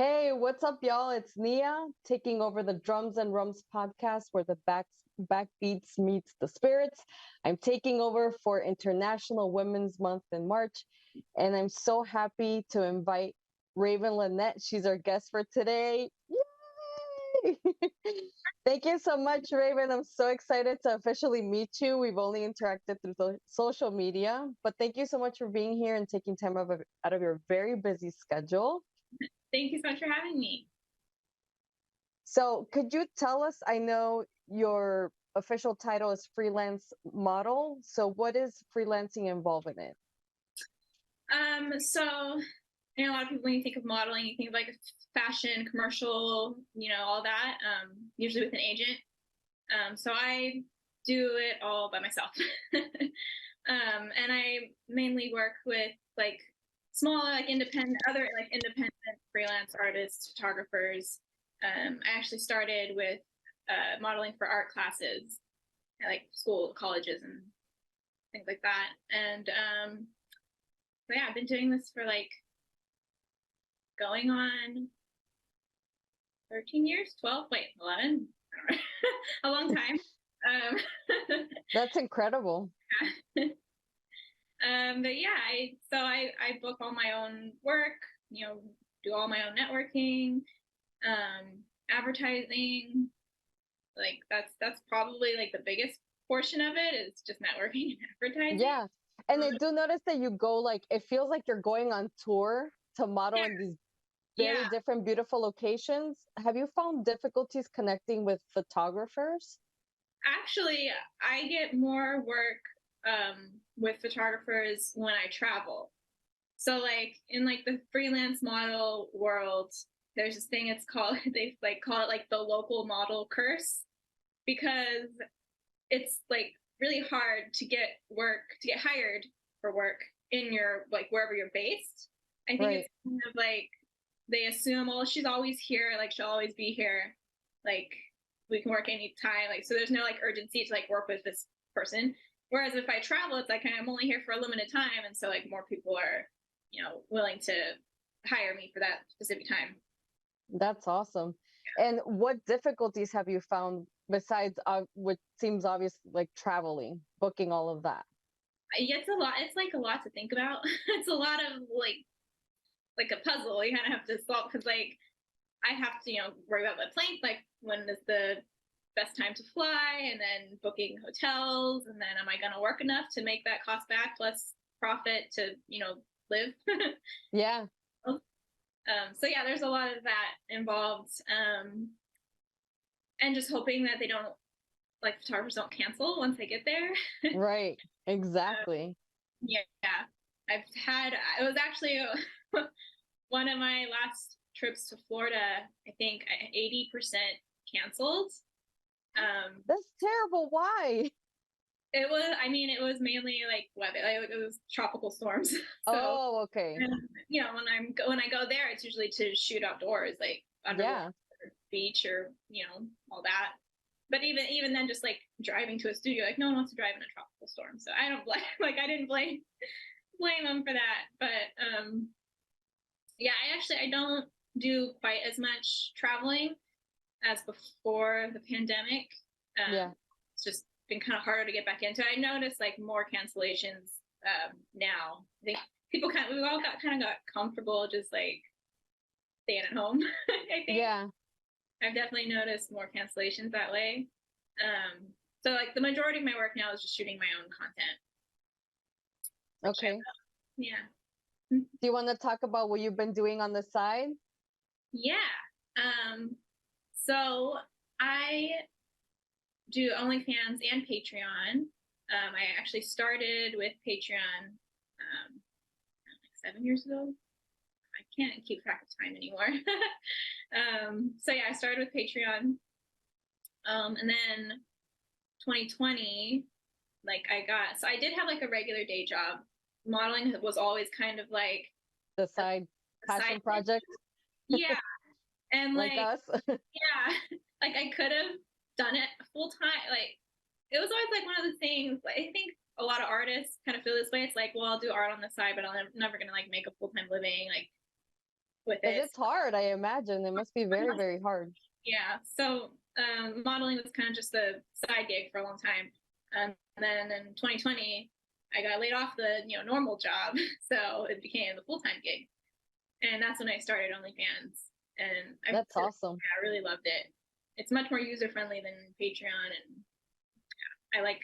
Hey, what's up, y'all? It's Nia taking over the Drums and Rums podcast where the backbeats meets the spirits. I'm taking over for International Women's Month in March, and I'm so happy to invite Raven Lynette. She's our guest for today. Yay! Thank you so much, Raven. I'm so excited to officially meet you. We've only interacted through social media, but thank you so much for being here and taking time out of your very busy schedule. Thank you so much for having me. So, could you tell us? I know your official title is freelance model. So, what is freelancing involved in it? So a lot of people, when you think of modeling, you think of like a fashion, commercial, all that, usually with an agent. So I do it all by myself. And I mainly work with like smaller, like independent freelance artists, photographers. I actually started with modeling for art classes at like school, colleges, and things like that. And so yeah, I've been doing this for like going on 13 years, 12, wait, 11, a long time. That's incredible. But yeah, I book all my own work, do all my own networking, advertising. Like that's probably like the biggest portion of it is just networking and advertising. Yeah. And I do notice that you go like, it feels like you're going on tour to model in these very different, beautiful locations. Have you found difficulties connecting with photographers? Actually, I get more work with photographers when I travel. So like in like the freelance model world, there's this thing it's called they like call it like the local model curse, because it's like really hard to get hired for work in your like wherever you're based. I think it's kind of like they assume, well, she's always here, like she'll always be here, like we can work anytime, like so there's no like urgency to like work with this person. Whereas if I travel, it's like I'm only here for a limited time, and so like more people are, willing to hire me for that specific time. That's awesome. Yeah. And what difficulties have you found besides what seems obvious, like traveling, booking all of that? It's a lot. It's like a lot to think about. It's a lot of like a puzzle you kind of have to solve, because like I have to worry about the plane, like when is the best time to fly, and then booking hotels, and then am I going to work enough to make that cost back plus profit to live. Yeah. So yeah, there's a lot of that involved, and just hoping that they don't, like photographers don't cancel once they get there. Right. Exactly. Yeah, it was actually one of my last trips to Florida, I think 80% canceled. That's terrible. Why? It was mainly like weather, like it was tropical storms. So, okay. And, when I go there, it's usually to shoot outdoors, like underwater, beach, or all that. But even then, just like driving to a studio, like no one wants to drive in a tropical storm. So I don't blame, like I didn't blame them for that. But yeah, I don't do quite as much traveling as before the pandemic. It's just been kind of harder to get back into. I noticed like more cancellations now. I think we all got comfortable just like staying at home. I think. Yeah. I've definitely noticed more cancellations that way. So like the majority of my work now is just shooting my own content. Okay. Yeah. Do you want to talk about what you've been doing on the side? Yeah. So I do OnlyFans and Patreon. I actually started with Patreon like 7 years ago. I can't keep track of time anymore. So yeah, I started with Patreon. And then 2020, like I did have like a regular day job. Modeling was always kind of like the side passion project. Yeah. And like us. Yeah. Like I could have done it full time. Like it was always like one of the things, like, I think a lot of artists kind of feel this way. It's like, well, I'll do art on the side, but I'm never going to like make a full-time living. Like with Because it. it's hard, I imagine. It must be very, So, very hard. yeah. So modeling was kind of just a side gig for a long time. And then in 2020, I got laid off the normal job, so it became the full-time gig, and that's when I started OnlyFans. And That's awesome. I really loved it. It's much more user friendly than Patreon, and I like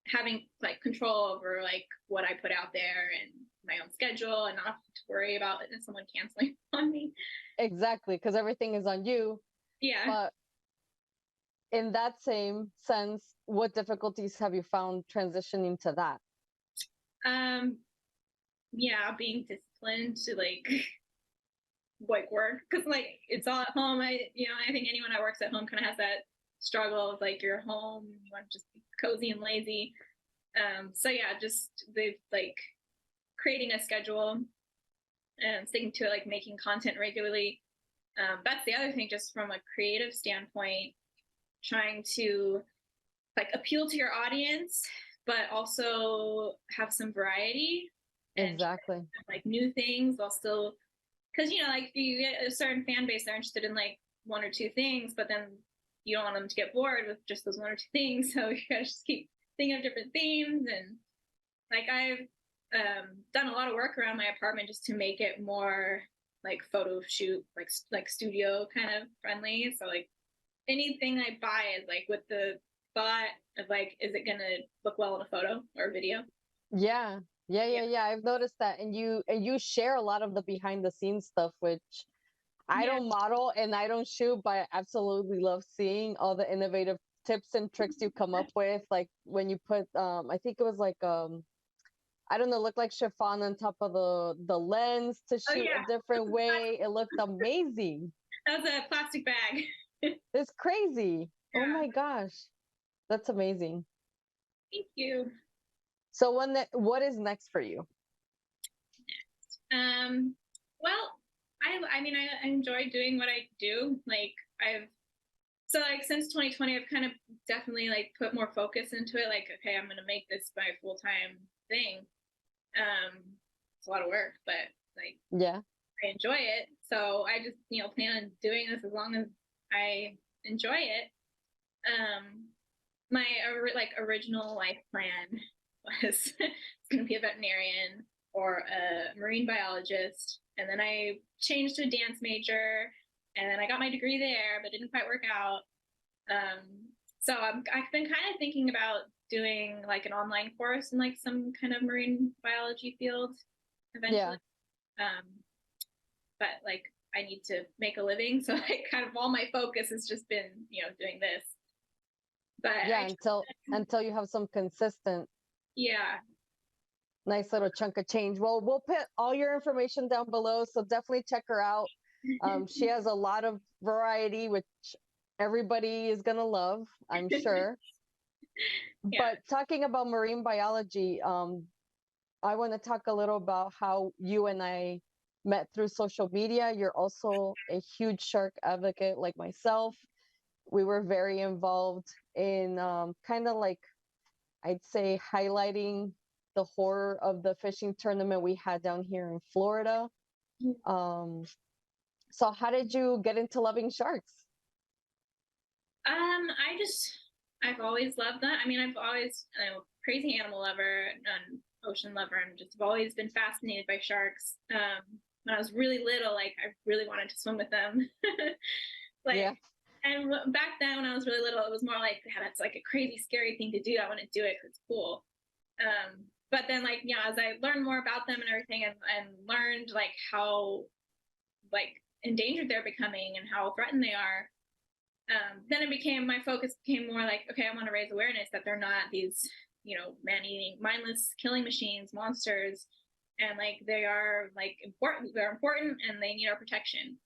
having like control over like what I put out there and my own schedule, and not have to worry about someone canceling on me. Exactly, because everything is on you. Yeah. But in that same sense, what difficulties have you found transitioning to that? Yeah, being disciplined to like work, because like it's all at home. I think anyone that works at home kind of has that struggle of like you're home, you want to just be cozy and lazy. So yeah, just they've like creating a schedule and sticking to it, like making content regularly. That's the other thing, just from a creative standpoint, trying to like appeal to your audience, but also have some variety and Exactly. like new things while still, because like you get a certain fan base, they're interested in like one or two things, but then you don't want them to get bored with just those one or two things, so you gotta just keep thinking of different themes. And like I've done a lot of work around my apartment just to make it more like photo shoot, like studio kind of friendly. So like anything I buy is like with the thought of like, is it gonna look well in a photo or a video? Yeah. Yeah, Yeah. yeah, yeah. I've noticed that. And you share a lot of the behind the scenes stuff, which I Yeah. don't model and I don't shoot, but I absolutely love seeing all the innovative tips and tricks you come up with. Like when you put I think it was like I don't know, looked like chiffon on top of the lens to Oh shoot a yeah. different way. It looked amazing. That was a plastic bag. It's crazy. Oh Yeah. my gosh. That's amazing. Thank you. So what is next for you? Well, I mean, I enjoy doing what I do. Like like since 2020, I've kind of definitely like put more focus into it. Like, okay, I'm gonna make this my full-time thing. It's a lot of work, but like Yeah. I enjoy it. So I just, plan on doing this as long as I enjoy it. My like original life plan was it's going to be a veterinarian or a marine biologist, and then I changed to a dance major, and then I got my degree there, but didn't quite work out. So I've been kind of thinking about doing like an online course in like some kind of marine biology field eventually. Yeah. Um, but like I need to make a living, so like kind of all my focus has just been doing this. But Yeah, until you have some consistent yeah. nice little chunk of change. Well, we'll put all your information down below, so definitely check her out. She has a lot of variety, which everybody is gonna love, I'm sure. Yeah. But talking about marine biology, I want to talk a little about how you and I met through social media. You're also a huge shark advocate like myself. We were very involved in kind of like, I'd say, highlighting the horror of the fishing tournament we had down here in Florida. Um, so how did you get into loving sharks? I've always loved that. I mean, I'm a crazy animal lover and ocean lover, and just have always been fascinated by sharks. When I was really little, like I really wanted to swim with them. Like, Yeah. and back then when I was really little, it was more like, yeah, that's like a crazy, scary thing to do. I want to do it because it's cool. But then like, as I learned more about them and everything, and learned like how like endangered they're becoming and how threatened they are, then my focus became more like, okay, I want to raise awareness that they're not these, man-eating, mindless killing machines, monsters, and like they are like important. They're important, and they need our protection.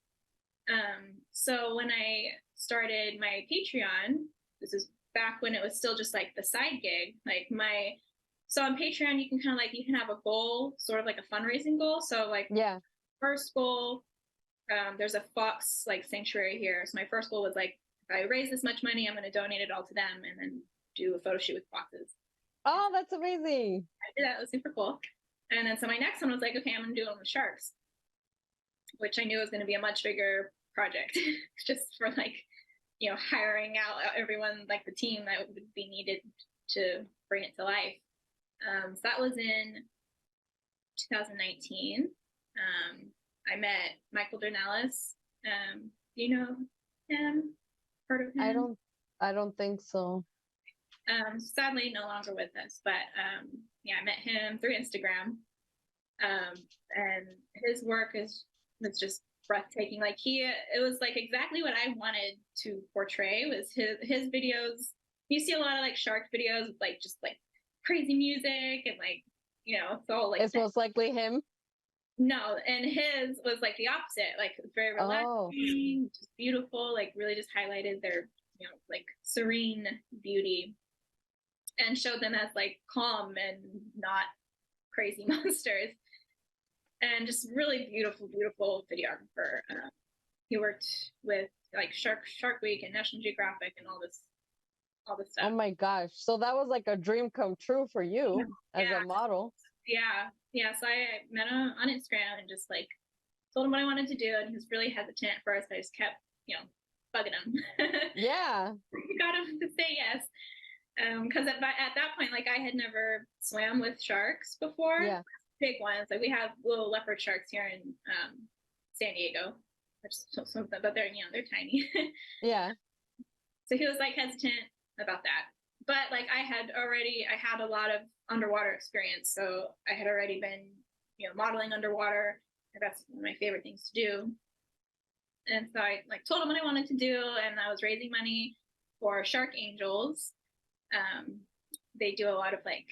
So when I started my Patreon, this is back when it was still just like the side gig. So on Patreon, you can kind of like, you can have a goal, sort of like a fundraising goal. So like, Yeah. first goal, there's a fox like sanctuary here. So my first goal was like, if I raise this much money, I'm going to donate it all to them and then do a photo shoot with foxes. Oh, that's amazing. I did that. It was super cool. And then so my next one was like, okay, I'm going to do it with sharks. which I knew was going to be a much bigger project, just for like, hiring out everyone, like the team that would be needed to bring it to life. So that was in 2019. I met Michael Dornelis. Do you know him? Heard of him? I don't think so. Sadly, no longer with us, but yeah, I met him through Instagram. And his work was just breathtaking. Like it was like exactly what I wanted to portray. Was his videos. You see a lot of like shark videos with like just like crazy music and like it's all like It's most likely him. No, and his was like the opposite. Like very relaxing, just beautiful. Like really just highlighted their like serene beauty and showed them as like calm and not crazy monsters. And just really beautiful videographer. He worked with like Shark Week and National Geographic and all this stuff. Oh my gosh! So that was like a dream come true for you as a model. Yeah. So I met him on Instagram and just like told him what I wanted to do, and he was really hesitant at first. I just kept bugging him. Yeah. Got him to say yes. Because at that point, like I had never swam with sharks before. Yeah. Big ones. Like we have little leopard sharks here in San Diego. But they're tiny. Yeah. So he was like hesitant about that. But like I had a lot of underwater experience. So I had already been, modeling underwater. And that's one of my favorite things to do. And so I like told him what I wanted to do, and I was raising money for Shark Angels. They do a lot of like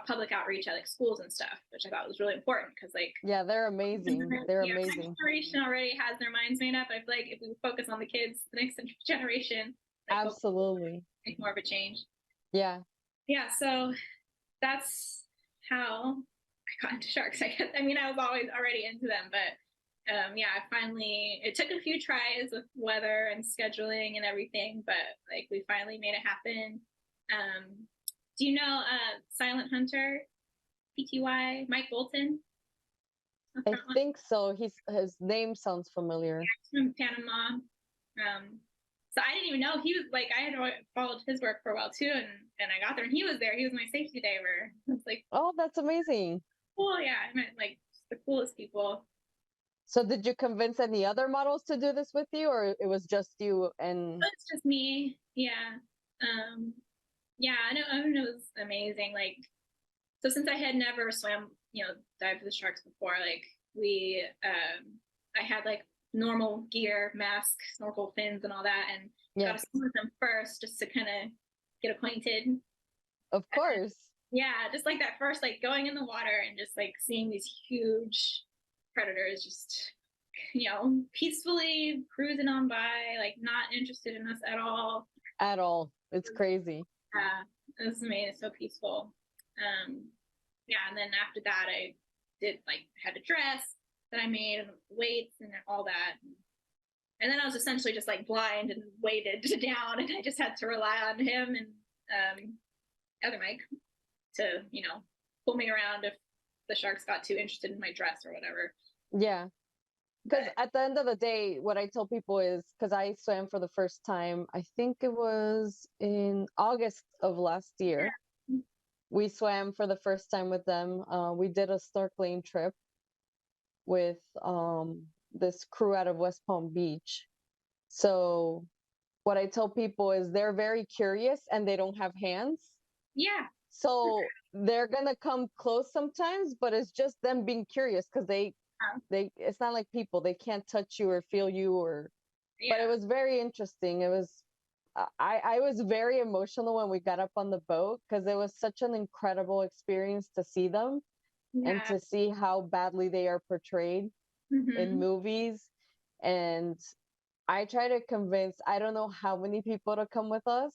public outreach at like schools and stuff, which I thought was really important because like they're amazing. They're amazing. Next generation already has their minds made up. I feel like if we focus on the kids, the next generation, like, absolutely make more of a change. Yeah. So that's how I got into sharks. I guess. I mean, I was always already into them, but it took a few tries with weather and scheduling and everything, but like we finally made it happen. Do you know Silent Hunter, PTY, Mike Bolton? I think so. His name sounds familiar. Yeah, from Panama. So I didn't even know he was like, I had followed his work for a while too, and I got there and he was there. He was my safety diver. I was like, oh, that's amazing. Cool. Yeah, I met like the coolest people. So did you convince any other models to do this with you, or it was just you? And it's just me. Yeah. I know it was amazing. Like, so since I had never swam, dived with sharks before, like I had like normal gear, mask, snorkel, fins, and all that, and got to swim with them first just to kind of get acquainted. Of course. Just like that first, like going in the water and just like seeing these huge predators just peacefully cruising on by, like not interested in us at all. It's crazy. It was amazing. It's so peaceful. And then after that I had a dress that I made and weights and all that, and then I was essentially just like blind and weighted down, and I just had to rely on him and other Mike to pull me around if the sharks got too interested in my dress or whatever. Because at the end of the day, what I tell people is, because I swam for the first time, I think it was in August of last year. We swam for the first time with them. We did a snorkeling trip with this crew out of West Palm Beach. So what I tell people is they're very curious and they don't have hands. So they're going to come close sometimes, but it's just them being curious because they it's not like people, they can't touch you or feel you but it was very interesting. It was I was very emotional when we got up on the boat because it was such an incredible experience to see them and to see how badly they are portrayed in movies. And I try to convince, I don't know how many people to come with us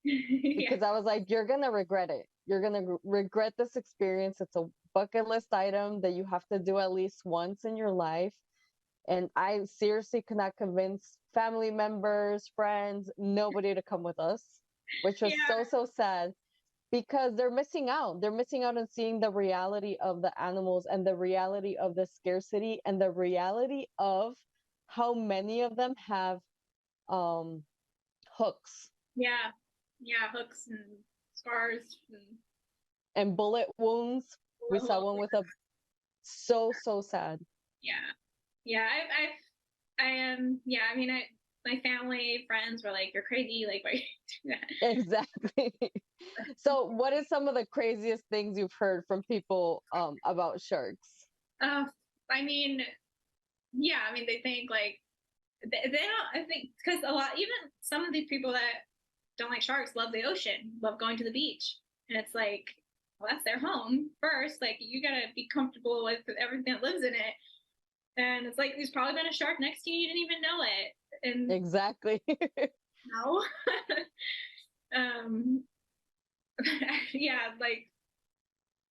because I was like, you're going to regret it. You're going to regret this experience. It's a bucket list item that you have to do at least once in your life. And I seriously could not convince family members, friends, nobody to come with us, which was so sad. because they're missing out. They're missing out on seeing the reality of the animals and the reality of the scarcity and the reality of how many of them have um hooks Yeah. Yeah. Hooks and scars and bullet wounds. We saw one with a so sad. yeah. Yeah. I am, yeah. I mean, my family, friends were like, you're crazy. Like, why you do that? Exactly. So what is some of the craziest things you've heard from people about sharks? Uh, I mean, yeah, I mean, they think like, they don't, I think, because a lot, even some of these people that don't like sharks love the ocean, love going to the beach. And it's like, well, that's their home first. Like, you gotta be comfortable with everything that lives in it. And it's like, there's probably been a shark next to you, you didn't even know it. And Exactly. no. um, yeah, like,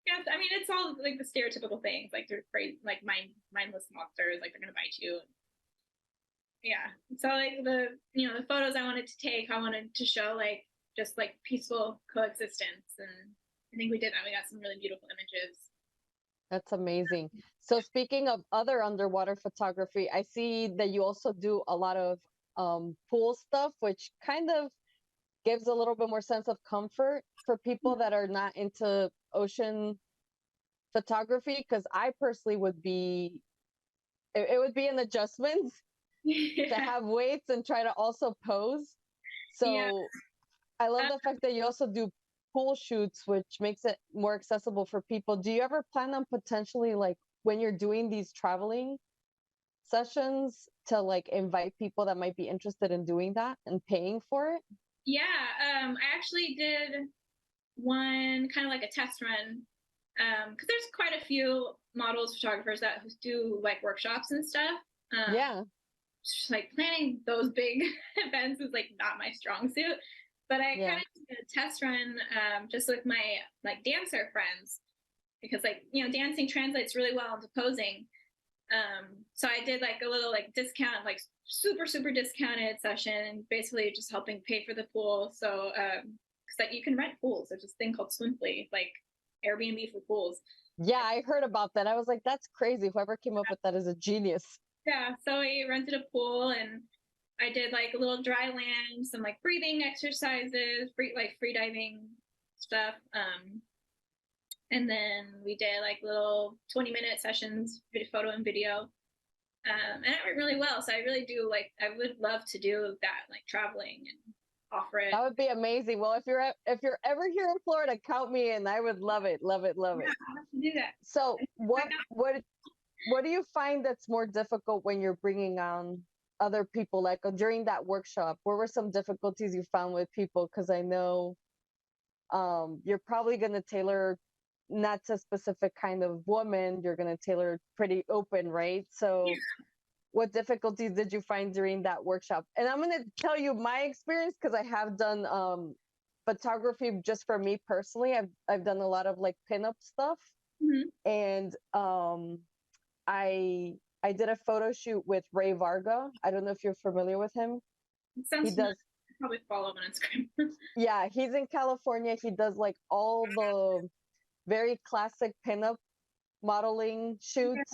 yeah, I mean, it's all like the stereotypical things, like they're afraid, like mindless monsters, like they're gonna bite you. Yeah. So like the photos I wanted to take, I wanted to show like just like peaceful coexistence, and I think we did that. We got some really beautiful images. That's amazing. So speaking of other underwater photography, I see that you also do a lot of pool stuff, which kind of gives a little bit more sense of comfort for people that are not into ocean photography. Because I personally would be, it would be an adjustment to Yeah. have weights and try to also pose. Yeah. So I love the fact that you also do pool shoots, which makes it more accessible for people. Do you ever plan on potentially, like, when you're doing these traveling sessions, to like invite people that might be interested in doing that and paying for it? Yeah. I actually did one kind of like a test run. Because there's quite a few models, photographers that do like workshops and stuff. Yeah. Just like planning those big events is like not my strong suit. But I Yeah. kind of did a test run just with my like dancer friends, because like dancing translates really well into posing. So I did like a little like discount, like super discounted session, basically just helping pay for the pool. So because like you can rent pools. There's this thing called Swimply, like Airbnb for pools. Yeah, I heard about that. I was like, that's crazy. Whoever came up with that is a genius. Yeah, so I rented a pool and I did like a little dry land, some like breathing exercises, free diving stuff. And then we did like little 20-minute sessions, photo and video. And it went really well. So I really do like, I would love to do that, like traveling and offer it. That would be amazing. Well, if you're ever here in Florida, count me in. I would love it, love it, love Yeah, it. I'll have to do that. So what do you find that's more difficult when you're bringing on other people? Like during that workshop, what were some difficulties you found with people? Because I know you're probably going to tailor not to a specific kind of woman. You're going to tailor pretty open, right? So what difficulties did you find during that workshop? And I'm going to tell you my experience, because I have done photography just for me personally. I've done a lot of like pinup stuff, Mm-hmm. and I did a photo shoot with Ray Varga. I don't know if you're familiar with him. It He sounds familiar. does, I'll probably follow him on Instagram. yeah, he's in California. He does like all the very classic pinup modeling shoots,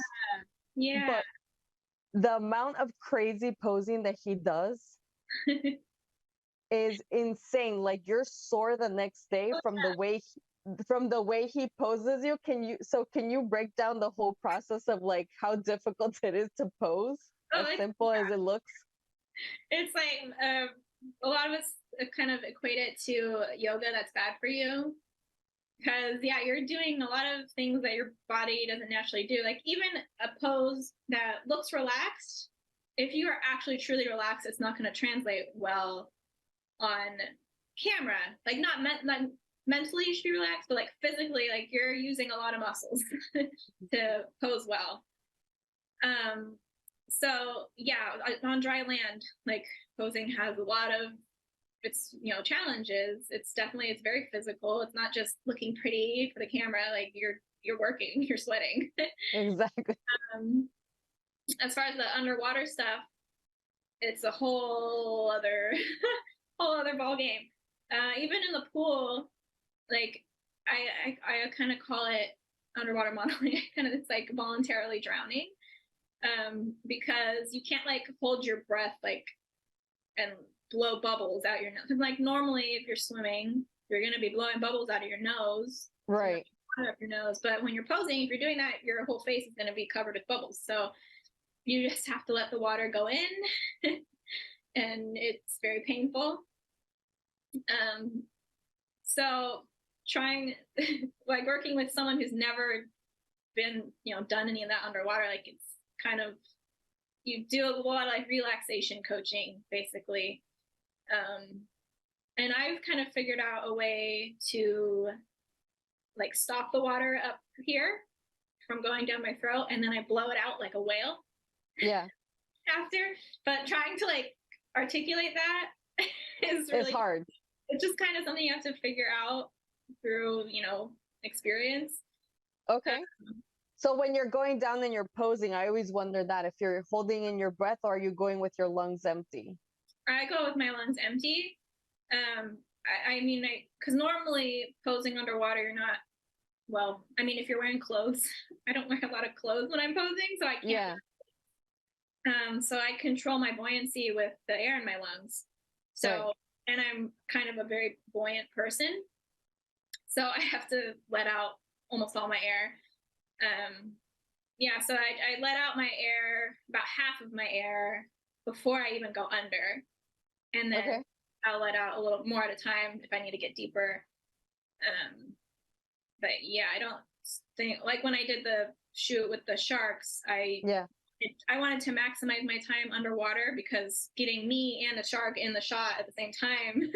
Yeah. but the amount of crazy posing that he does is insane. Like you're sore the next day from the way he poses you. Can you break down the whole process of like how difficult it is to pose, Oh, as simple as it looks? it's like a lot of us kind of equate it to yoga that's bad for you. Because yeah, you're doing a lot of things that your body doesn't naturally do. Like even a pose that looks relaxed, if you are actually truly relaxed, it's not going to translate well on camera. Like not mentally you should be relaxed, but like physically, like you're using a lot of muscles to pose well. So yeah, on dry land, like posing has a lot of its challenges. It's very physical. It's not just looking pretty for the camera. Like you're working, you're sweating. Exactly. um, as far as the underwater stuff, it's a whole other whole other ball game. Even in the pool, like I kind of call it underwater modeling. It's like voluntarily drowning, because you can't like hold your breath like and blow bubbles out your nose. Like normally, if you're swimming, you're gonna be blowing bubbles out of your nose, Right. up your nose. But when you're posing, if you're doing that, your whole face is gonna be covered with bubbles. So you just have to let the water go in, and it's very painful. So trying like working with someone who's never been, done any of that underwater, like it's kind of, you do a lot of like relaxation coaching basically. And I've kind of figured out a way to like stop the water up here from going down my throat, and then I blow it out like a whale. Yeah. After, but trying to like articulate that is really it's hard. It's just kind of something you have to figure out through, experience. Okay. So when you're going down and you're posing, I always wonder that if you're holding in your breath or are you going with your lungs empty? I go with my lungs empty. I mean, because normally posing underwater, you're not, well, I mean, if you're wearing clothes, I don't wear a lot of clothes when I'm posing, so I can't. Yeah. So I control my buoyancy with the air in my lungs. So, right. And I'm kind of a very buoyant person. So I have to let out almost all my air. So I let out my air, about half of my air, before I even go under. And then I'll let out a little more at a time if I need to get deeper. But yeah, I don't think, like when I did the shoot with the sharks, I wanted to maximize my time underwater, because getting me and a shark in the shot at the same time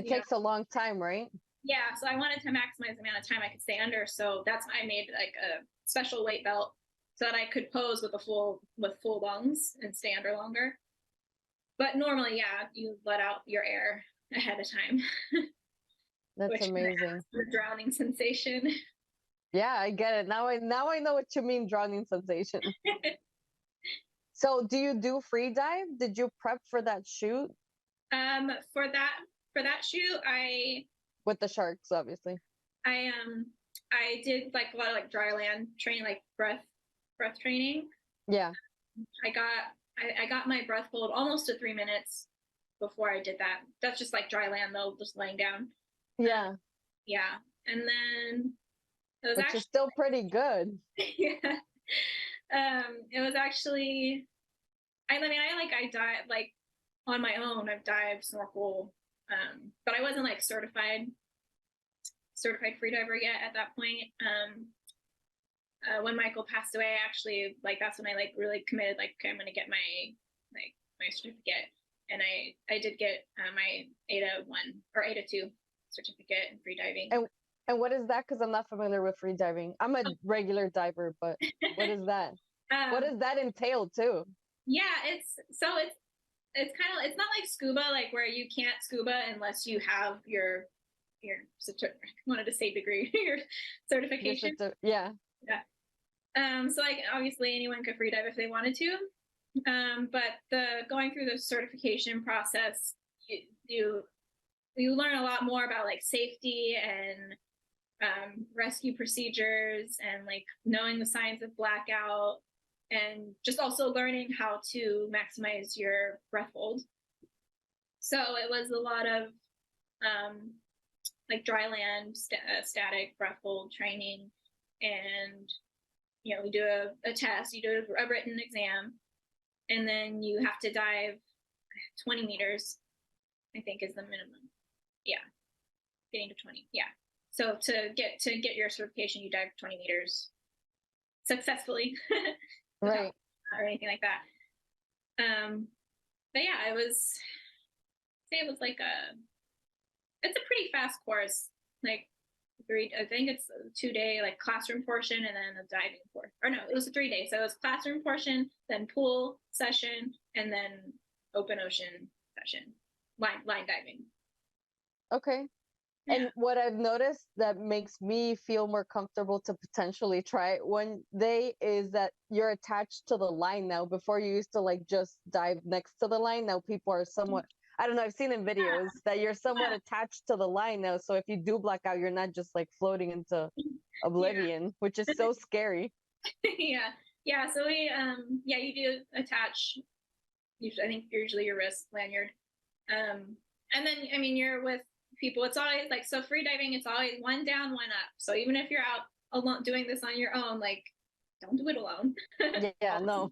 takes a long time, right? Yeah, so I wanted to maximize the amount of time I could stay under. So that's why I made like a special weight belt so that I could pose with full lungs and stay under longer. But normally, yeah, you let out your air ahead of time. That's amazing. The drowning sensation. Yeah, I get it. Now I know what you mean, drowning sensation. So do you do free dive? Did you prep for that shoot? For that shoot, with the sharks, obviously. I did like a lot of like dry land training, like breath training. Yeah. I got my breath hold almost to 3 minutes before I did that. That's just like dry land though, just laying down. Yeah. Yeah. And then it was which is still pretty good. Yeah. It was actually, I dive like on my own. I've dived, snorkel, but I wasn't like certified freediver yet at that point. When Michael passed away, actually, like that's when I like really committed, like, okay, I'm gonna get my certificate. And I did get my AIDA 1 or AIDA 2 certificate in freediving. And what is that? Because I'm not familiar with freediving. I'm a regular diver, but what is that? What does that entail too? Yeah, it's kind of, it's not like scuba, like where you can't scuba unless you have your I wanted to say degree, your certification. Yeah. So like obviously anyone could freedive if they wanted to, but going through the certification process, you learn a lot more about like safety and rescue procedures, and like knowing the signs of blackout, and just also learning how to maximize your breath hold. So it was a lot of like dry land, static breath hold training, and you do a test, you do a written exam, and then you have to dive 20 meters, I think is the minimum. Yeah, getting to 20. Yeah. So to get your certification, you dive 20 meters successfully, right, or anything like that. But yeah, it was like it's a pretty fast course, like I think it's a 2-day like classroom portion and then a diving course. Or no, it was a 3-day. So it was classroom portion, then pool session, and then open ocean session, line diving. Okay. Yeah. And what I've noticed that makes me feel more comfortable to potentially try it one day is that you're attached to the line now. Before you used to like just dive next to the line. Now people are somewhat I don't know, I've seen in videos that you're somewhat Yeah. attached to the line now. So if you do black out, you're not just like floating into Yeah. oblivion, which is so scary. Yeah. Yeah. So yeah, you do attach, usually, I think usually your wrist lanyard. And then, I mean, you're with people. It's always like, so free diving, it's always one down, one up. So even if you're out alone doing this on your own, like, don't do it alone. Yeah, no.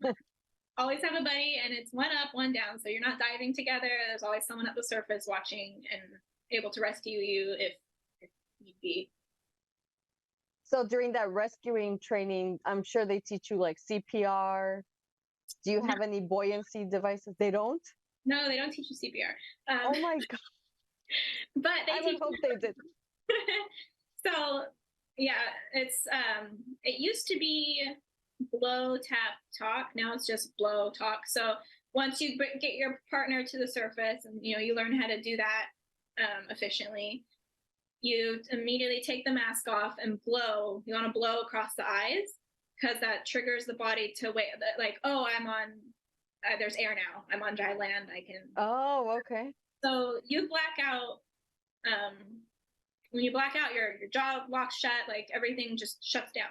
Always have a buddy, and it's one up, one down. So you're not diving together. There's always someone at the surface watching and able to rescue you if need be. So during that rescuing training, I'm sure they teach you like CPR. Do you No, have any buoyancy devices? They don't? no, they don't teach you CPR. Oh my God. But they I would teach hope they did. so yeah, it's it used to be blow, tap, talk. Now it's just blow, talk. So once you get your partner to the surface, and you learn how to do that efficiently, you immediately take the mask off and blow. You want to blow across the eyes, because that triggers the body to wait. Like, oh, I'm on. There's air now. I'm on dry land. I can. Oh, okay. So you black out. Um, when you black out, your jaw locks shut. Like everything just shuts down.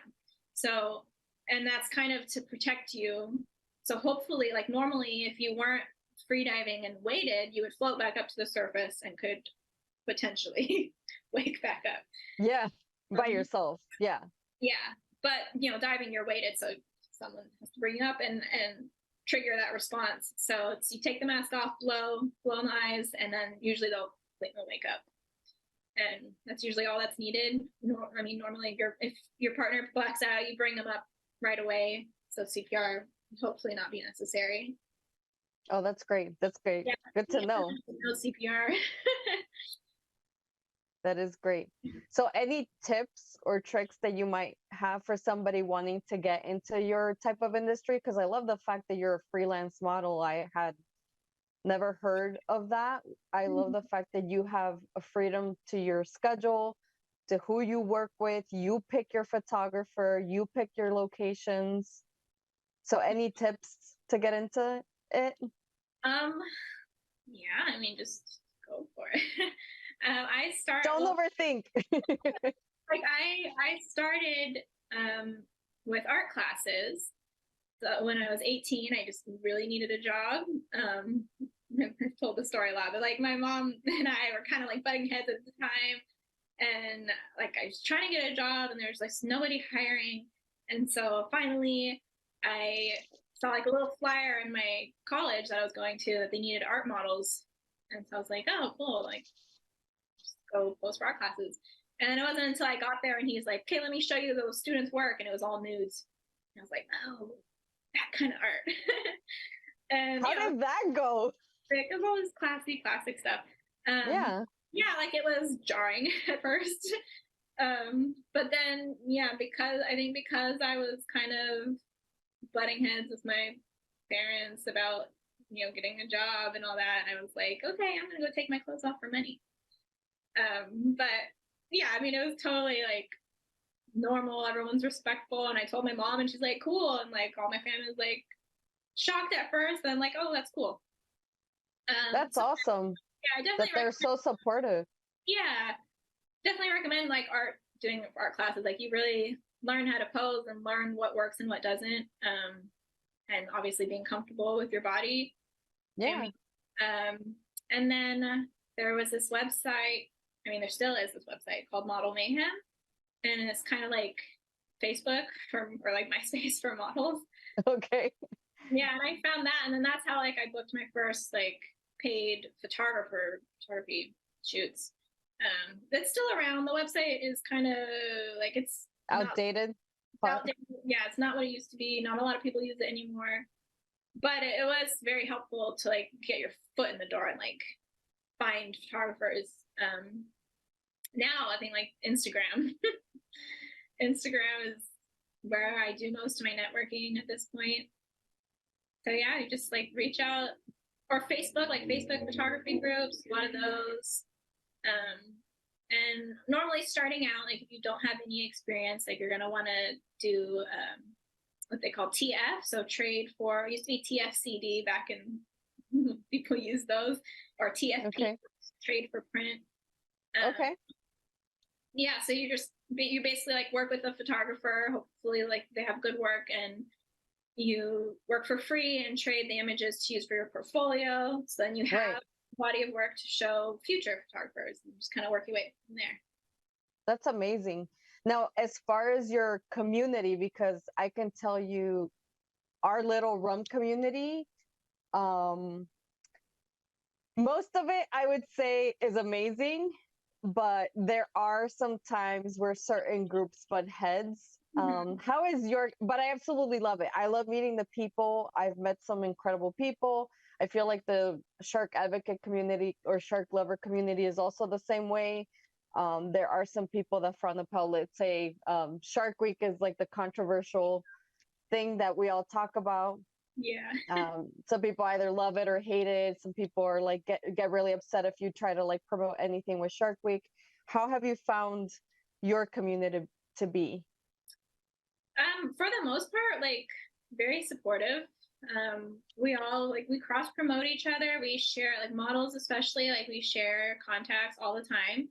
So, and that's kind of to protect you. So hopefully, like normally, if you weren't free diving and waited, you would float back up to the surface and could potentially wake back up. Yeah, by yourself. Yeah. Yeah, but diving, you're weighted, so someone has to bring you up and trigger that response. So it's, you take the mask off, blow in the eyes, and then usually they'll wake up, and that's usually all that's needed. I mean, normally if your partner blacks out, you bring them up right away. So CPR hopefully not be necessary. Oh, that's great. That's great. Yeah, Good to know. no CPR. That is great. So, any tips or tricks that you might have for somebody wanting to get into your type of industry? Because I love the fact that you're a freelance model. I had never heard of that. I love the fact that you have a freedom to your schedule, to who you work with. You pick your photographer, you pick your locations. So, any tips to get into it? Yeah, I mean, just go for it. I start. Don't overthink. Like I started with art classes. So when I was 18, I just really needed a job. I've told the story a lot, but like my mom and I were kind of like butting heads at the time, and like I was trying to get a job, and there's like nobody hiring, and so finally I saw like a little flyer in my college that I was going to that they needed art models, and so I was like, oh, cool, like just go post for art classes. And then it wasn't until I got there and he's like, okay, let me show you those students' work, and it was all nudes. And I was like, oh, that kind of art. And How did that go? it was all this classic stuff. Yeah. Yeah, like it was jarring at first. But then, yeah, because I was kind of butting heads with my parents about, getting a job and all that, I was like, okay, I'm gonna go take my clothes off for money. But yeah, I mean, it was totally like normal. Everyone's respectful. And I told my mom, and she's like, cool. And like all my family was like shocked at first, but I'm like, oh, that's cool. That's So, awesome yeah, I that definitely they're so supportive. yeah, definitely recommend like doing art classes. Like you really learn how to pose and learn what works and what doesn't. And obviously being comfortable with your body. Yeah. And then there was this website. I mean, there still is this website called Model Mayhem, and it's kind of like Facebook or like MySpace for models. Okay. Yeah, and I found that, and then that's how like I booked my first like paid photography shoots. That's still around. The website is kind of like it's Outdated. outdated. Yeah, it's not what it used to be. Not a lot of people use it anymore. But it was very helpful to like get your foot in the door and like find photographers. Now I think like Instagram. Instagram is where I do most of my networking at this point. So yeah, you just like reach out, or Facebook, like Facebook photography groups, a lot of those. And normally starting out, like if you don't have any experience, like you're gonna want to do what they call TF, so trade for, it used to be TFCD back in people use those, or TFP, Okay. trade for print. Okay. Yeah, so you basically like work with a photographer. Hopefully, like they have good work, and you work for free and trade the images to use for your portfolio. So then you have Right. a body of work to show future photographers, and just kind of work your way from there. That's amazing. Now, as far as your community, because I can tell you our little rum community, um, most of it I would say is amazing, but there are some times where certain groups butt heads. Mm-hmm. How is your, but I absolutely love it. I love meeting the people. I've met some incredible people. I feel like the shark advocate community or shark lover community is also the same way. There are some people that frown upon, let's say, Shark Week is like the controversial thing that we all talk about. Yeah. Some people either love it or hate it. Some people are like get really upset if you try to like promote anything with Shark Week. How have you found your community to be? For the most part, like very supportive. We all like we cross promote each other. We share like models, especially like we share contacts all the time.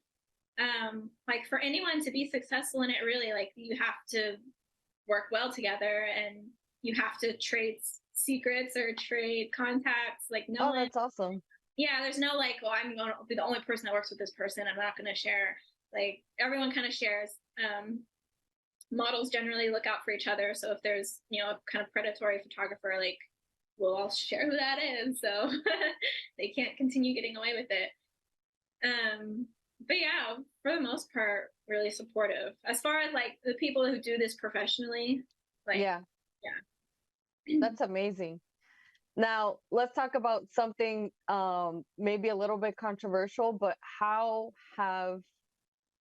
Like for anyone to be successful in it, really, like you have to work well together, and you have to trade secrets or trade contacts. Like no Oh, one, that's awesome. yeah, there's no like, oh, I'm going to be the only person that works with this person. I'm not going to share. Like everyone kind of shares. Models generally look out for each other. So if there's, a kind of predatory photographer, like we'll all share who that is. So they can't continue getting away with it. But yeah, for the most part, really supportive. As far as like the people who do this professionally, like, Yeah, yeah. that's amazing. Now, let's talk about something maybe a little bit controversial, but how have,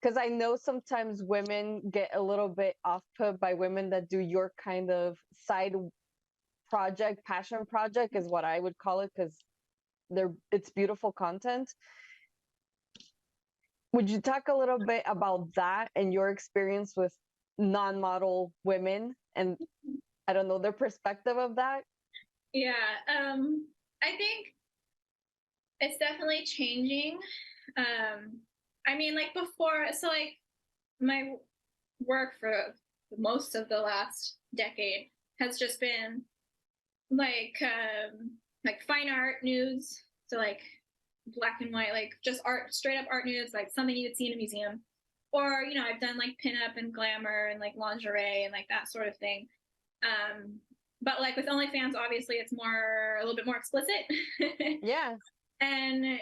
because I know sometimes women get a little bit off put by women that do your kind of side project, passion project is what I would call it, because it's beautiful content. Would you talk a little bit about that and your experience with non-model women and I don't know their perspective of that? Yeah. I think it's definitely changing. I mean, like before, so like my work for most of the last decade has just been like fine art nudes, so like black and white, like just art, straight up art nudes, like something you would see in a museum. Or I've done like pinup and glamour and like lingerie and like that sort of thing. But like with OnlyFans, obviously it's a little bit more explicit. Yeah. And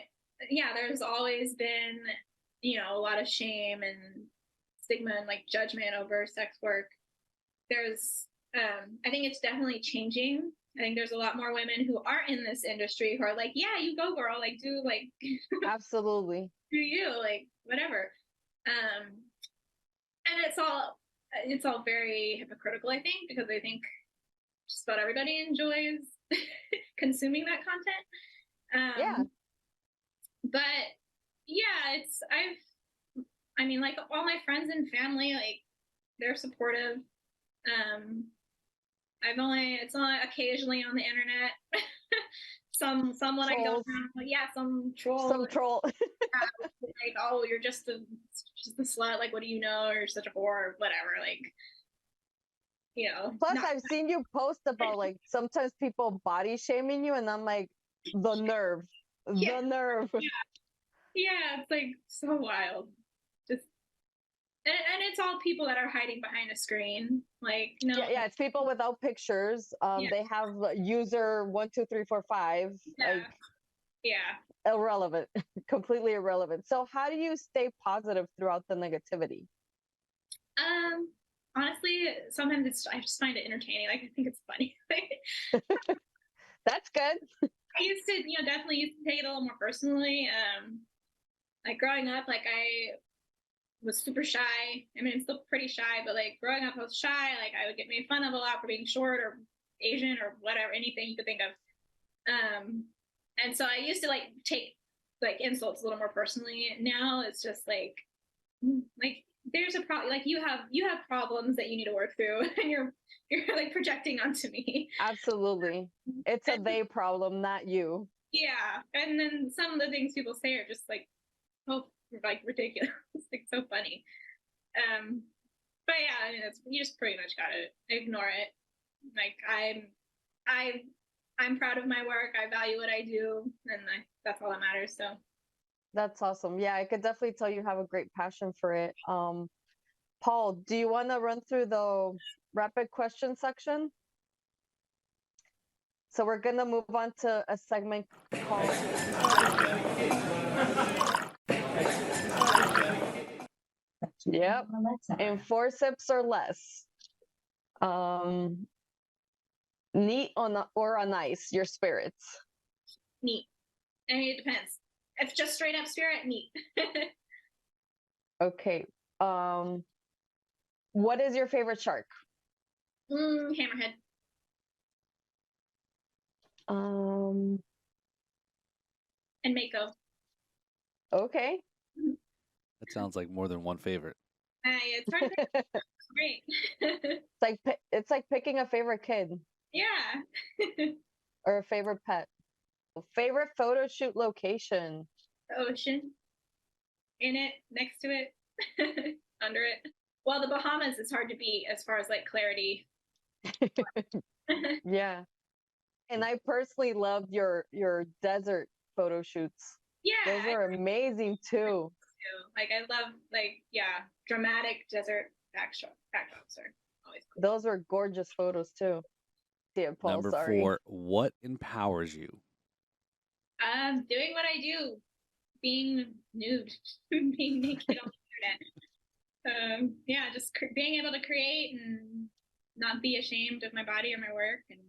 yeah, there's always been a lot of shame and stigma and like judgment over sex work. There's I think it's definitely changing. I think there's a lot more women who aren't in this industry who are like, yeah, you go girl, like do like Absolutely. do you, like whatever. And it's all very hypocritical, I think, because I think just about everybody enjoys consuming that content. Yeah. But yeah, I mean, like all my friends and family, like they're supportive. It's only occasionally on the internet. Someone I don't Trolls. know, yeah, some troll, Some troll. like, oh, you're just a slut, like what do you know, or you're such a whore, or whatever, like Plus, not I've seen you post about like sometimes people body shaming you, and I'm like, the nerve, yeah, the nerve. yeah, it's like so wild. Just and it's all people that are hiding behind a screen, like no, Yeah, yeah, it's people without pictures. yeah, They have user 12345, like yeah, yeah. irrelevant, completely irrelevant. So, how do you stay positive throughout the negativity? Honestly, sometimes I just find it entertaining. Like I think it's funny. That's good. I used to, definitely used to take it a little more personally. Like growing up, like I was super shy. I mean, I'm still pretty shy, but like growing up, I was shy. Like I would get made fun of a lot for being short or Asian or whatever, anything you could think of. And so I used to like take like insults a little more personally. Now it's just like there's a problem. Like you have problems that you need to work through, and you're like projecting onto me. Absolutely. It's a And they problem, not you. Yeah, and then some of the things people say are just like, oh, like ridiculous, like so funny. But yeah, I mean, you just pretty much gotta ignore it. Like I, I'm proud of my work. I value what I do, and that's all that matters. So That's awesome. Yeah, I could definitely tell you have a great passion for it. Paul, do you want to run through the rapid question section? So we're going to move on to a segment called Yep, in forceps or less. Neat or on ice, your spirits. neat. I mean, it depends. If just straight up spirit, neat. Okay. What is your favorite shark? Hammerhead. And Mako. Okay. That sounds like more than one favorite. It's hard to great. It's like picking a favorite kid. Yeah. Or a favorite pet. Favorite photo shoot location. The ocean. In it, next to it, under it. Well, the Bahamas is hard to beat as far as like clarity. Yeah. And I personally loved your desert photo shoots. Yeah. Those are amazing too. Like I love dramatic desert backdrops are always cool. Those were gorgeous photos too. Yeah, Paul, Number sorry. 4, what empowers you? Doing what I do, being nude, being naked on the internet. Yeah, just being able to create and not be ashamed of my body or my work and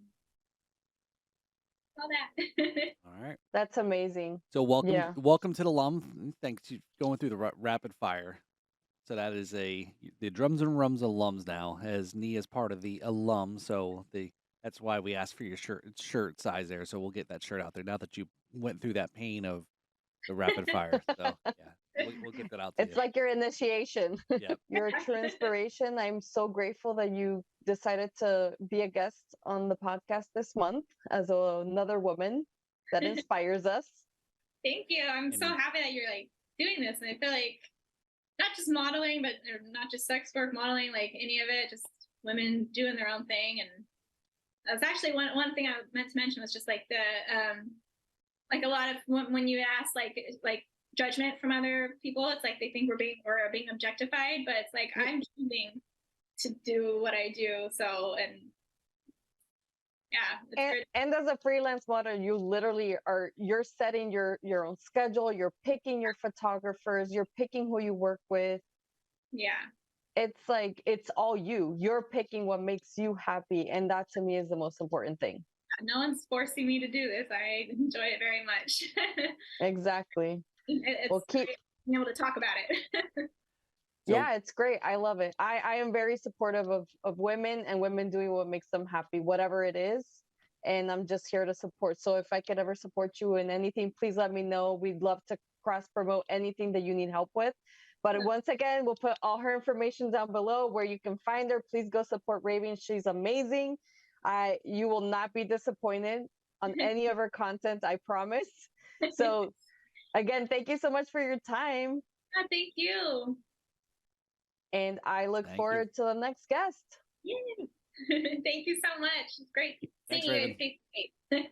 all that. All right. That's amazing. So welcome, Yeah. welcome to the alum. Thanks for going through the rapid fire. So that is the Drums and Rums alums now, as Nia is part of the alum. So that's why we asked for your shirt size there. So we'll get that shirt out there now that you went through that pain of the rapid fire. So yeah, we'll get that out to you. It's like your initiation. Yeah. You're a true inspiration. I'm so grateful that you decided to be a guest on the podcast this month as another woman that inspires us. Thank you. I'm so happy that you're like doing this, and I feel like not just modeling, but not just sex work modeling, like any of it, just women doing their own thing. And that's actually one thing I meant to mention was just like the like a lot of when you ask like judgment from other people, it's like they think we're being objectified, but it's like I'm choosing to do what I do. So and as a freelance model, you literally you're setting your own schedule, you're picking your photographers, you're picking who you work with. Yeah. It's like it's all you're picking what makes you happy, and that to me is the most important thing. No one's forcing me to do this. I enjoy it very much. Exactly. It's keep being able to talk about it. Yeah, it's great. I love it. I am very supportive of women and women doing what makes them happy, whatever it is. And I'm just here to support. So if I could ever support you in anything, please let me know. We'd love to cross promote anything that you need help with. But once again, we'll put all her information down below where you can find her. Please go support Raven. She's amazing. You will not be disappointed on any of her content, I promise. So again, thank you so much for your time. Thank you. And I look forward to the next guest. Yeah. Thank you so much. It's great seeing you.